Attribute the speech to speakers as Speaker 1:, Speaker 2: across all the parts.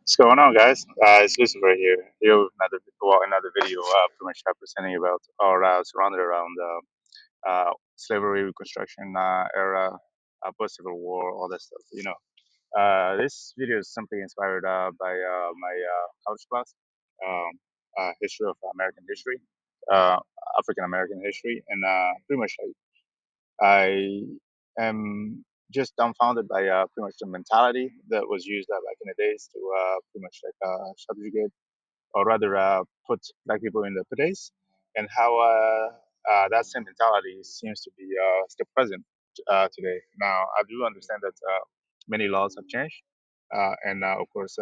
Speaker 1: What's going on, guys? It's Lucifer here with another video, pretty much presenting about our surrounded around slavery, Reconstruction era, post-Civil War, all that stuff. This video is simply inspired by my college class, um, history of American history, uh, African American history, and pretty much I am just dumbfounded by pretty much the mentality that was used back in the days to pretty much subjugate or rather put black people in the place, and how that same mentality seems to be still present today. Now, I do understand that many laws have changed, and of course,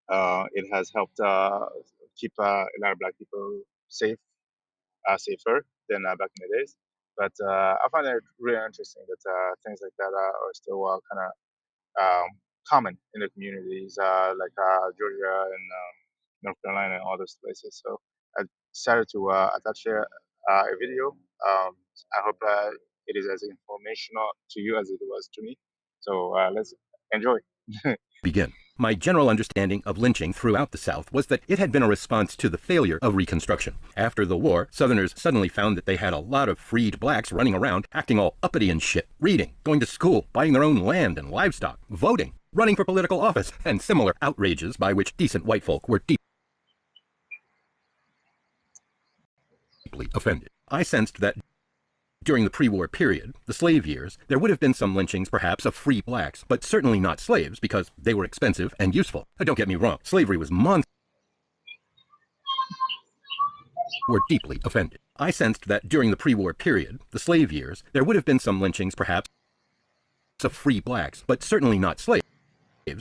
Speaker 1: it has helped keep a lot of black people safer than back in the days. But I find it really interesting that things like that are still kind of common in the communities like Georgia and North Carolina and all those places. So I decided to attach a video. I hope it is as informational to you as it was to me. So let's enjoy.
Speaker 2: Begin. My general understanding of lynching throughout the South was that it had been a response to the failure of Reconstruction. After the war, Southerners suddenly found that they had a lot of freed blacks running around, acting all uppity and shit, reading, going to school, buying their own land and livestock, voting, running for political office, and similar outrages by which decent white folk were deeply offended. I sensed that during the pre-war period, the slave years, there would have been some lynchings perhaps of free blacks, but certainly not slaves because they were expensive and useful. Don't get me wrong, slavery was were deeply offended. I sensed that during the pre-war period, the slave years, there would have been some lynchings perhaps of free blacks, but certainly not slaves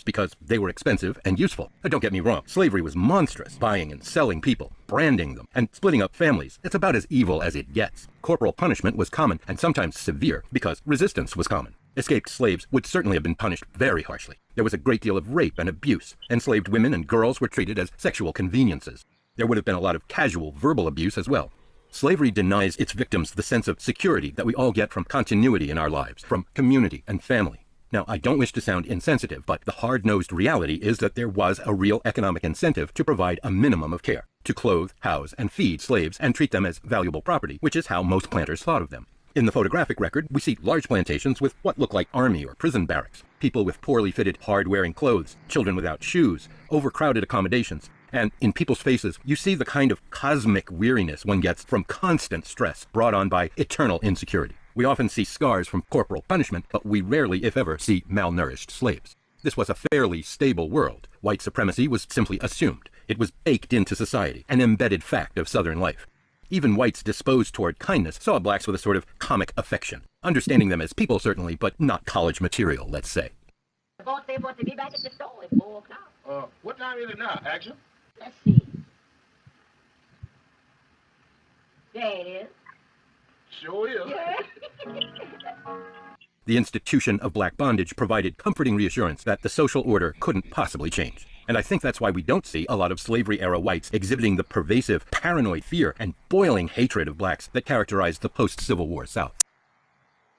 Speaker 2: because they were expensive and useful. Don't get me wrong, slavery was monstrous, buying and selling people, branding them, and splitting up families. It's about as evil as it gets. Corporal punishment was common and sometimes severe because resistance was common. Escaped slaves would certainly have been punished very harshly. There was a great deal of rape and abuse. Enslaved women and girls were treated as sexual conveniences. There would have been a lot of casual verbal abuse as well. Slavery denies its victims the sense of security that we all get from continuity in our lives, from community and family. Now, I don't wish to sound insensitive, but the hard-nosed reality is that there was a real economic incentive to provide a minimum of care, to clothe, house, and feed slaves and treat them as valuable property, which is how most planters thought of them. In the photographic record, we see large plantations with what look like army or prison barracks, people with poorly fitted, hard-wearing clothes, children without shoes, overcrowded accommodations, and in people's faces, you see the kind of cosmic weariness one gets from constant stress brought on by eternal insecurity. We often see scars from corporal punishment, but we rarely, if ever, see malnourished slaves. This was a fairly stable world. White supremacy was simply assumed. It was baked into society, an embedded fact of Southern life. Even whites disposed toward kindness saw blacks with a sort of comic affection, understanding them as people certainly, but not college material, let's say.
Speaker 3: Boss, they want to be back at the store at 4 o'clock.
Speaker 4: What time is it now, Action?
Speaker 3: Let's see. There it is.
Speaker 4: Sure is.
Speaker 2: The institution of black bondage provided comforting reassurance that the social order couldn't possibly change. And I think that's why we don't see a lot of slavery-era whites exhibiting the pervasive, paranoid fear and boiling hatred of blacks that characterized the post-Civil War South.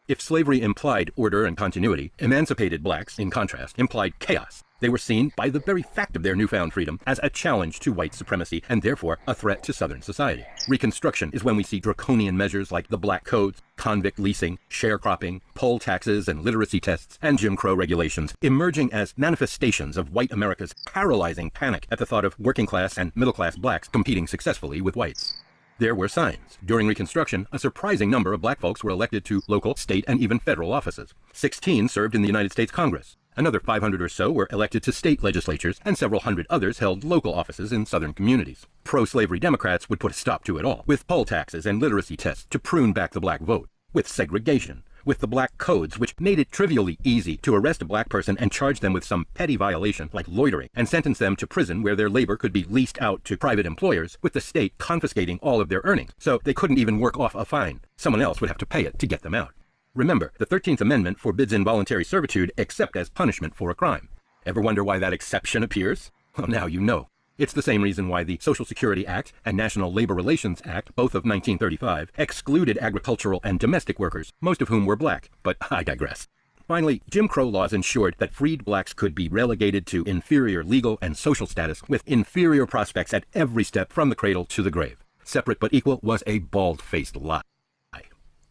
Speaker 2: If slavery implied order and continuity, emancipated blacks, in contrast, implied chaos. They were seen, by the very fact of their newfound freedom, as a challenge to white supremacy and therefore a threat to Southern society. Reconstruction is when we see draconian measures like the Black Codes, convict leasing, sharecropping, poll taxes and literacy tests, and Jim Crow regulations emerging as manifestations of white America's paralyzing panic at the thought of working-class and middle-class blacks competing successfully with whites. There were signs. During Reconstruction, a surprising number of black folks were elected to local, state, and even federal offices. 16 served in the United States Congress. Another 500 or so were elected to state legislatures, and several hundred others held local offices in Southern communities. Pro-slavery Democrats would put a stop to it all, with poll taxes and literacy tests to prune back the black vote, with segregation, with the Black Codes, which made it trivially easy to arrest a black person and charge them with some petty violation like loitering, and sentence them to prison where their labor could be leased out to private employers, with the state confiscating all of their earnings, so they couldn't even work off a fine. Someone else would have to pay it to get them out. Remember, the 13th Amendment forbids involuntary servitude except as punishment for a crime. Ever wonder why that exception appears? Well, now you know. It's the same reason why the Social Security Act and National Labor Relations Act, both of 1935, excluded agricultural and domestic workers, most of whom were black, but I digress. Finally, Jim Crow laws ensured that freed blacks could be relegated to inferior legal and social status with inferior prospects at every step from the cradle to the grave. Separate but equal was a bald-faced lie.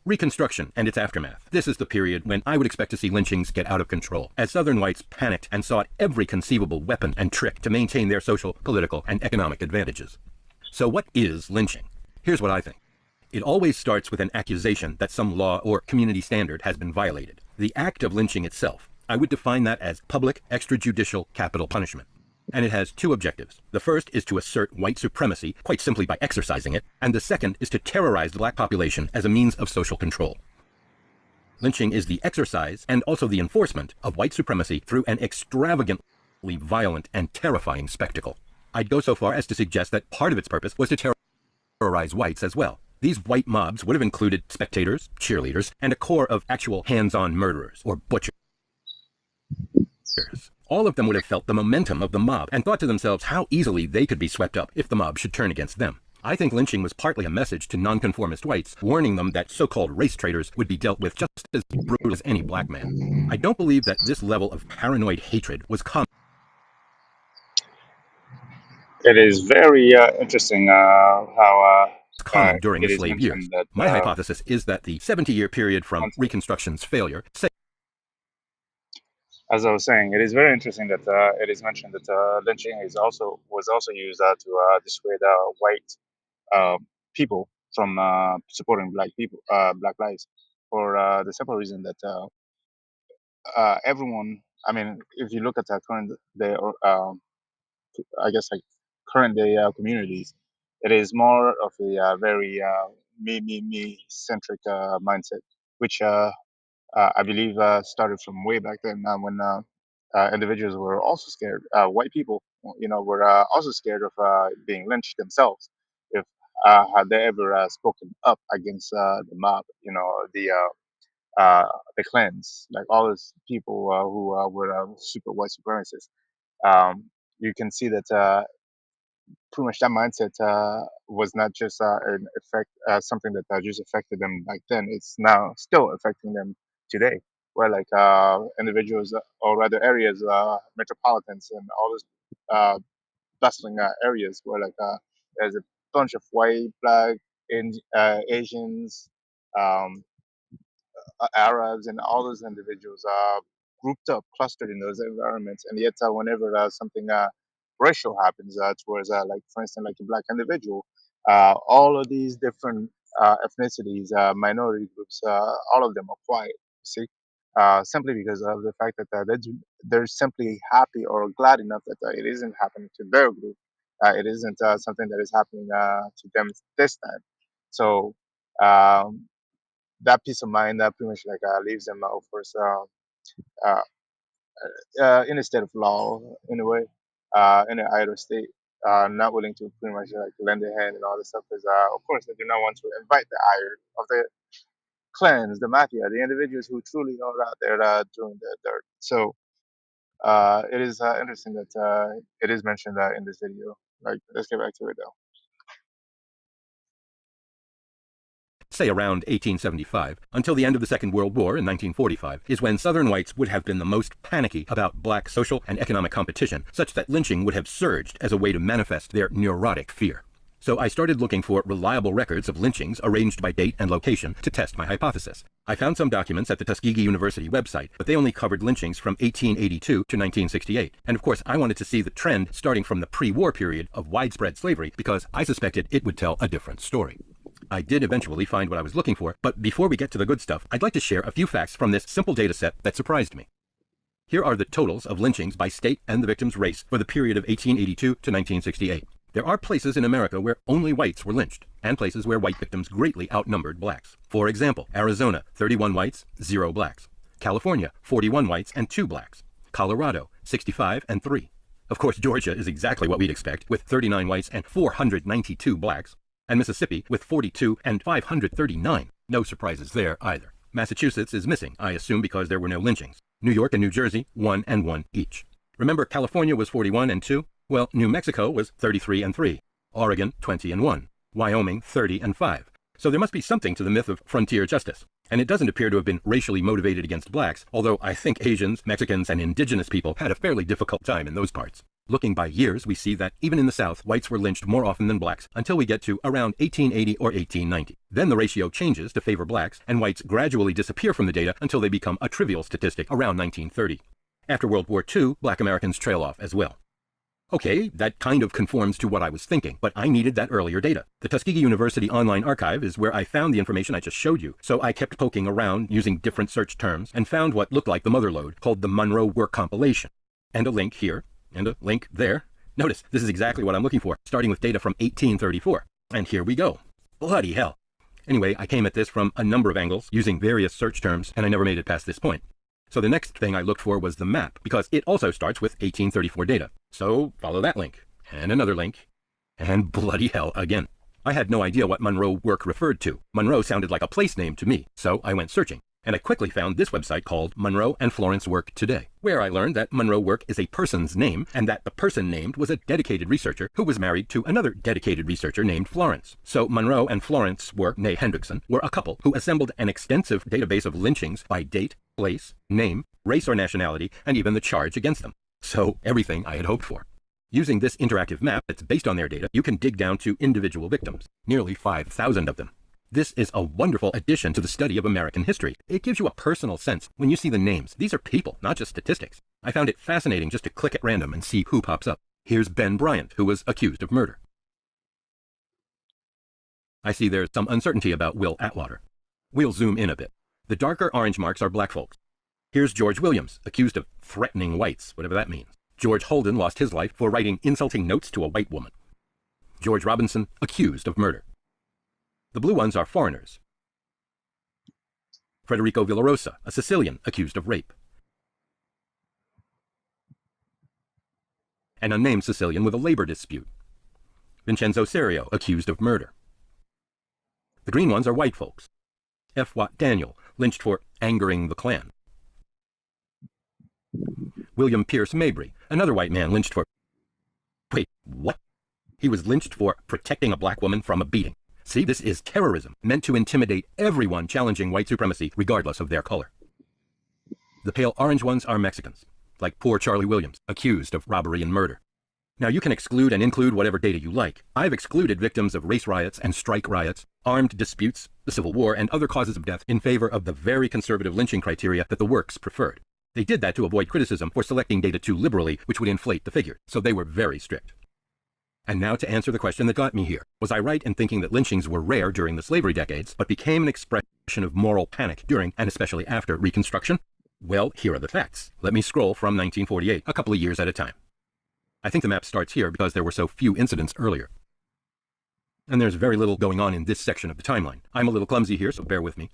Speaker 2: Reconstruction and its aftermath. This is the period when I would expect to see lynchings get out of control, as Southern whites panicked and sought every conceivable weapon and trick to maintain their social, political, and economic advantages. So what is lynching? Here's what I think. It always starts with an accusation that some law or community standard has been violated. The act of lynching itself, I would define that as public, extrajudicial capital punishment. And it has two objectives. The first is to assert white supremacy, quite simply by exercising it, and the second is to terrorize the black population as a means of social control. Lynching is the exercise and also the enforcement of white supremacy through an extravagantly violent and terrifying spectacle. I'd go so far as to suggest that part of its purpose was to terrorize whites as well. These white mobs would have included spectators, cheerleaders, and a core of actual hands-on murderers or butchers. All of them would have felt the momentum of the mob and thought to themselves how easily they could be swept up if the mob should turn against them. I think lynching was partly a message to nonconformist whites, warning them that so-called race traitors would be dealt with just as brutally as any black man. I don't believe that this level of paranoid hatred was common.
Speaker 1: It is very interesting how
Speaker 2: Common during
Speaker 1: it
Speaker 2: the
Speaker 1: is
Speaker 2: slave years.
Speaker 1: mentioned that
Speaker 2: My hypothesis is that the 70-year period from Reconstruction's failure,
Speaker 1: as I was saying, it is very interesting that it is mentioned that lynching was also used to dissuade white people from supporting black lives, for the simple reason that everyone. I mean, if you look at the current day, or I guess like current day communities, it is more of a very me centric mindset, which I believe started from way back then when individuals were also scared. White people, were also scared of being lynched themselves if had they ever spoken up against the mob, the clans, like all those people who were super white supremacists. You can see that pretty much that mindset was not just an effect, something that just affected them back then. It's now still affecting them today, where like individuals, or rather areas, metropolitans and all those bustling areas where like there's a bunch of white, black, Asians, um, Arabs, and all those individuals grouped up, clustered in those environments. And yet, whenever something racial happens towards, like, for instance, like a black individual, all of these different ethnicities, minority groups, all of them are quiet. You see, simply because of the fact that they're simply happy or glad enough that it isn't happening to their group. It isn't something that is happening to them this time. So. Um, that peace of mind that pretty much like leaves them, of course, uh, in a state of law, in a way, in an idle state, not willing to pretty much like lend a hand and all this stuff, because of course they do not want to invite the ire of the clans, the mafia, the individuals who truly know out there doing the dirt. So it is interesting that it is mentioned in this video. Like, let's get back to it though.
Speaker 2: say around 1875, until the end of the Second World War in 1945, is when Southern whites would have been the most panicky about black social and economic competition, such that lynching would have surged as a way to manifest their neurotic fear. So I started looking for reliable records of lynchings arranged by date and location to test my hypothesis. I found some documents at the Tuskegee University website, but they only covered lynchings from 1882 to 1968. And of course, I wanted to see the trend starting from the pre-war period of widespread slavery because I suspected it would tell a different story. I did eventually find what I was looking for, but before we get to the good stuff, I'd like to share a few facts from this simple data set that surprised me. Here are the totals of lynchings by state and the victim's race for the period of 1882 to 1968. There are places in America where only whites were lynched, and places where white victims greatly outnumbered blacks. For example, Arizona, 31 whites, 0 blacks. California, 41 whites and 2 blacks. Colorado, 65 and 3. Of course, Georgia is exactly what we'd expect, with 39 whites and 492 blacks. And Mississippi with 42 and 539. No surprises there either. Massachusetts is missing, I assume because there were no lynchings. New York and New Jersey, 1 and 1 each. Remember, California was 41 and 2? Well, New Mexico was 33 and 3. Oregon, 20 and 1. Wyoming, 30 and 5. So there must be something to the myth of frontier justice. And it doesn't appear to have been racially motivated against blacks, although I think Asians, Mexicans, and indigenous people had a fairly difficult time in those parts. Looking by years, we see that even in the South, whites were lynched more often than blacks until we get to around 1880 or 1890. Then the ratio changes to favor blacks, and whites gradually disappear from the data until they become a trivial statistic around 1930. After World War II, black Americans trail off as well. Okay, that kind of conforms to what I was thinking, but I needed that earlier data. The Tuskegee University Online Archive is where I found the information I just showed you, so I kept poking around using different search terms and found what looked like the mother lode called the Monroe Work Compilation. And a link here, and a link there. Notice, this is exactly what I'm looking for, starting with data from 1834. And here we go. Bloody hell. Anyway, I came at this from a number of angles, using various search terms, and I never made it past this point. So the next thing I looked for was the map, because it also starts with 1834 data. So follow that link, and another link, and bloody hell again. I had no idea what Monroe Work referred to. Monroe sounded like a place name to me, so I went searching. And I quickly found this website called Monroe and Florence Work Today, where I learned that Monroe Work is a person's name, and that the person named was a dedicated researcher who was married to another dedicated researcher named Florence. So Monroe and Florence Work, née Hendrickson, were a couple who assembled an extensive database of lynchings by date, place, name, race or nationality, and even the charge against them. So everything I had hoped for. Using this interactive map that's based on their data, you can dig down to individual victims, nearly 5,000 of them. This is a wonderful addition to the study of American history. It gives you a personal sense when you see the names. These are people, not just statistics. I found it fascinating just to click at random and see who pops up. Here's Ben Bryant, who was accused of murder. I see there's some uncertainty about Will Atwater. We'll zoom in a bit. The darker orange marks are black folks. Here's George Williams, accused of threatening whites, whatever that means. George Holden lost his life for writing insulting notes to a white woman. George Robinson, accused of murder. The blue ones are foreigners. Federico Villarosa, a Sicilian, accused of rape. An unnamed Sicilian with a labor dispute. Vincenzo Serio, accused of murder. The green ones are white folks. F. Watt Daniel, lynched for angering the Klan. William Pierce Mabry, another white man lynched for... Wait, what? He was lynched for protecting a black woman from a beating. See, this is terrorism, meant to intimidate everyone challenging white supremacy, regardless of their color. The pale orange ones are Mexicans, like poor Charlie Williams, accused of robbery and murder. Now, you can exclude and include whatever data you like. I've excluded victims of race riots and strike riots, armed disputes, the Civil War, and other causes of death in favor of the very conservative lynching criteria that the works preferred. They did that to avoid criticism for selecting data too liberally, which would inflate the figure, so they were very strict. And now to answer the question that got me here. Was I right in thinking that lynchings were rare during the slavery decades, but became an expression of moral panic during, and especially after, Reconstruction? Well, here are the facts. Let me scroll from 1948, a couple of years at a time. I think the map starts here because there were so few incidents earlier. And there's very little going on in this section of the timeline. I'm a little clumsy here, so bear with me.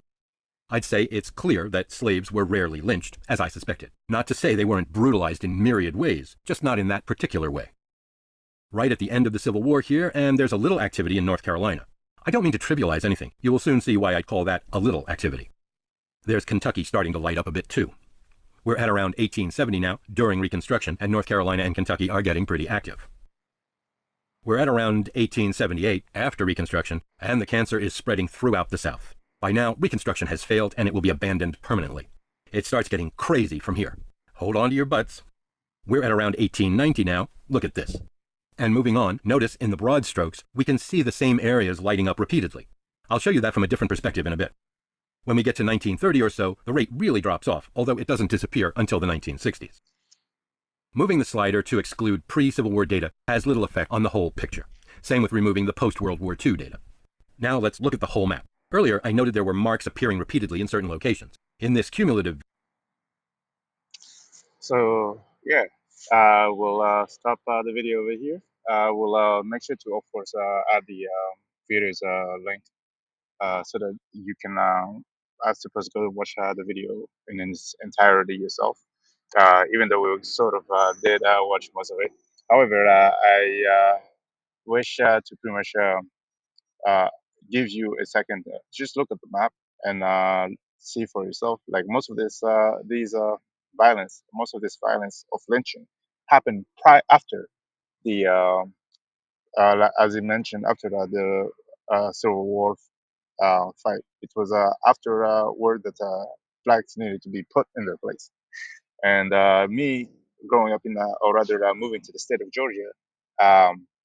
Speaker 2: I'd say it's clear that slaves were rarely lynched, as I suspected. Not to say they weren't brutalized in myriad ways, just not in that particular way. Right at the end of the Civil War here, and there's a little activity in North Carolina. I don't mean to trivialize anything. You will soon see why I'd call that a little activity. There's Kentucky starting to light up a bit too. We're at around 1870 now, during Reconstruction, and North Carolina and Kentucky are getting pretty active. We're at around 1878, after Reconstruction, and the cancer is spreading throughout the South. By now, Reconstruction has failed, and it will be abandoned permanently. It starts getting crazy from here. Hold on to your butts. We're at around 1890 now. Look at this. And moving on, notice in the broad strokes, we can see the same areas lighting up repeatedly. I'll show you that from a different perspective in a bit. When we get to 1930 or so, the rate really drops off, although it doesn't disappear until the 1960s. Moving the slider to exclude pre-Civil War data has little effect on the whole picture. Same with removing the post-World War II data. Now let's look at the whole map. Earlier, I noted there were marks appearing repeatedly in certain locations. In this cumulative...
Speaker 1: So yeah, we'll stop the video over here. We'll make sure to, of course, add the video's link so that you can, I suppose, go watch the video in its entirety yourself. Even though we sort of did watch most of it. However, I wish to pretty much uh, give you a second. Just look at the map and see for yourself. Like most of these violence, most of this violence of lynching happened after the, as you mentioned, after the Civil War fight. It was after word that blacks needed to be put in their place. And me growing up in, or rather moving to the state of Georgia,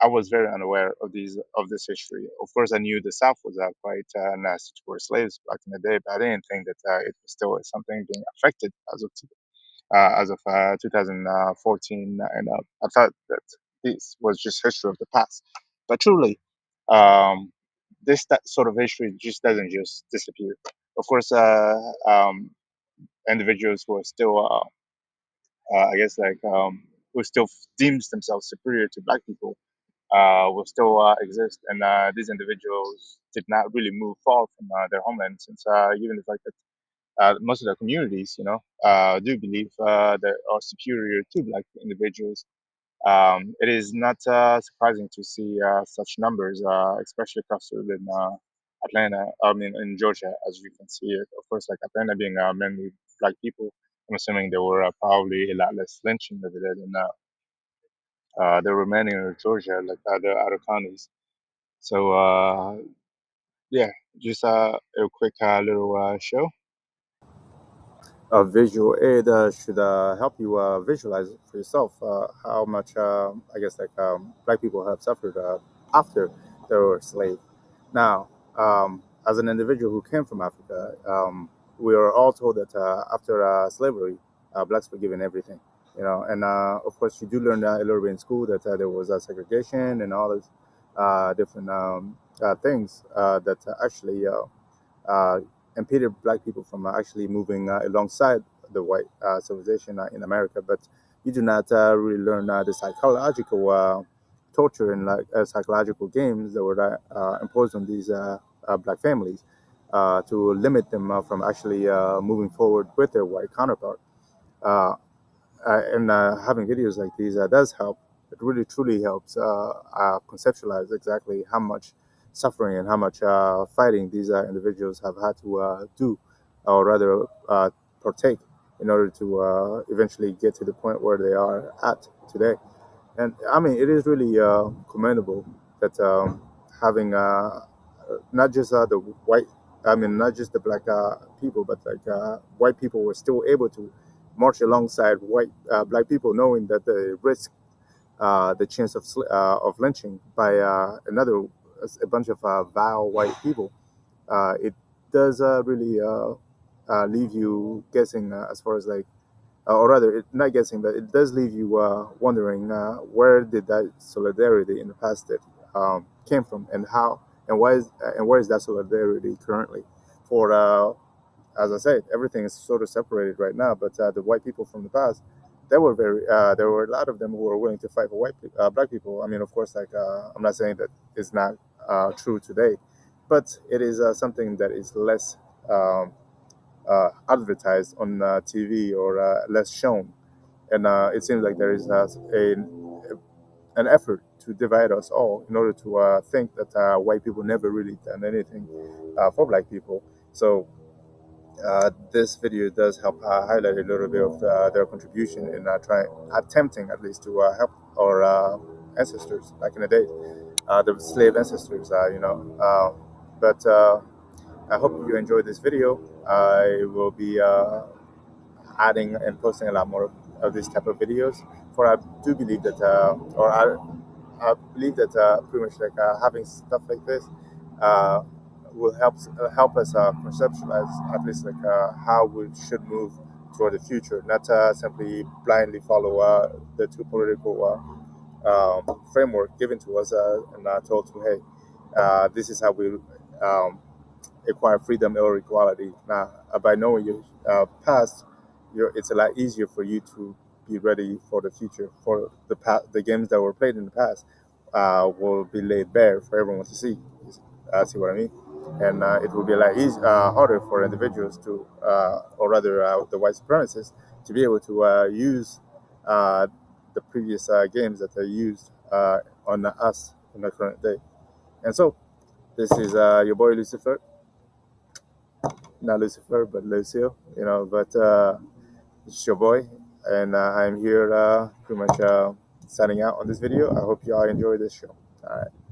Speaker 1: I was very unaware of this history. Of course, I knew the South was quite nasty towards slaves back in the day, but I didn't think that it was still something being affected as of 2014 and up. I thought that this was just history of the past, but truly, um, that sort of history just doesn't just disappear. Of course, individuals who are still I guess who still deems themselves superior to black people will still exist, and these individuals did not really move far from their homeland, since even the fact that most of the communities, do believe that are superior to black individuals. It is not surprising to see such numbers, especially clustered in Atlanta. I mean, in Georgia, as you can see it. Of course, like Atlanta being mainly black people, I'm assuming there were probably a lot less lynching over there than the remaining of Georgia, like other counties. So yeah, just a quick little show.
Speaker 2: A visual aid should help you visualize for yourself how much I guess black people have suffered after they were enslaved. Now, as an individual who came from Africa, we were all told that after slavery, blacks were given everything. And of course, you do learn a little bit in school that there was segregation and all these different things that actually uh, impeded black people from actually moving alongside the white civilization in America. But you do not really learn the psychological torture and psychological games that were imposed on these black families to limit them from actually moving forward with their white counterpart. Uh, and having videos like these does help. It really truly helps conceptualize exactly how much suffering and how much fighting these individuals have had to do, or rather partake, in order to eventually get to the point where they are at today. And I mean, it is really commendable that having not just the white, I mean, not just the black people, but white people were still able to march alongside white black people, knowing that they risk the chance of lynching by a bunch of vile white people. It does really leave you guessing as far as or rather, not guessing, but it does leave you wondering where did that solidarity in the past that came from, and how, and where is that solidarity currently? For as I said, everything is sort of separated right now. But the white people from the past, there were a lot of them who were willing to fight for black people. I mean, of course, I'm not saying that it's not true today, but it is something that is less. Advertised on TV or less shown. And it seems like there is an effort to divide us all in order to think that white people never really done anything for black people. So this video does help highlight a little bit of their contribution in attempting at least to help our ancestors back in the day, the slave ancestors, but I hope you enjoyed this video. I will be adding and posting a lot more of this type of videos. For I do believe that, I believe that pretty much having stuff like this uh, will help us conceptualize at least how we should move toward the future, not simply blindly follow the two political framework given to us and told to hey, this is how we acquire freedom or equality. Now, by knowing your past, it's a lot easier for you to be ready for the future. For the games that were played in the past will be laid bare for everyone to see. See what I mean? And it will be a lot harder for individuals to, or rather, the white supremacists, to be able to use uh, the previous games that they used on us in the current day. And so, this is your boy Lucifer, not Lucifer, but Lucio, but it's your boy, and I'm here pretty much signing out on this video. I hope y'all enjoy this show. All right.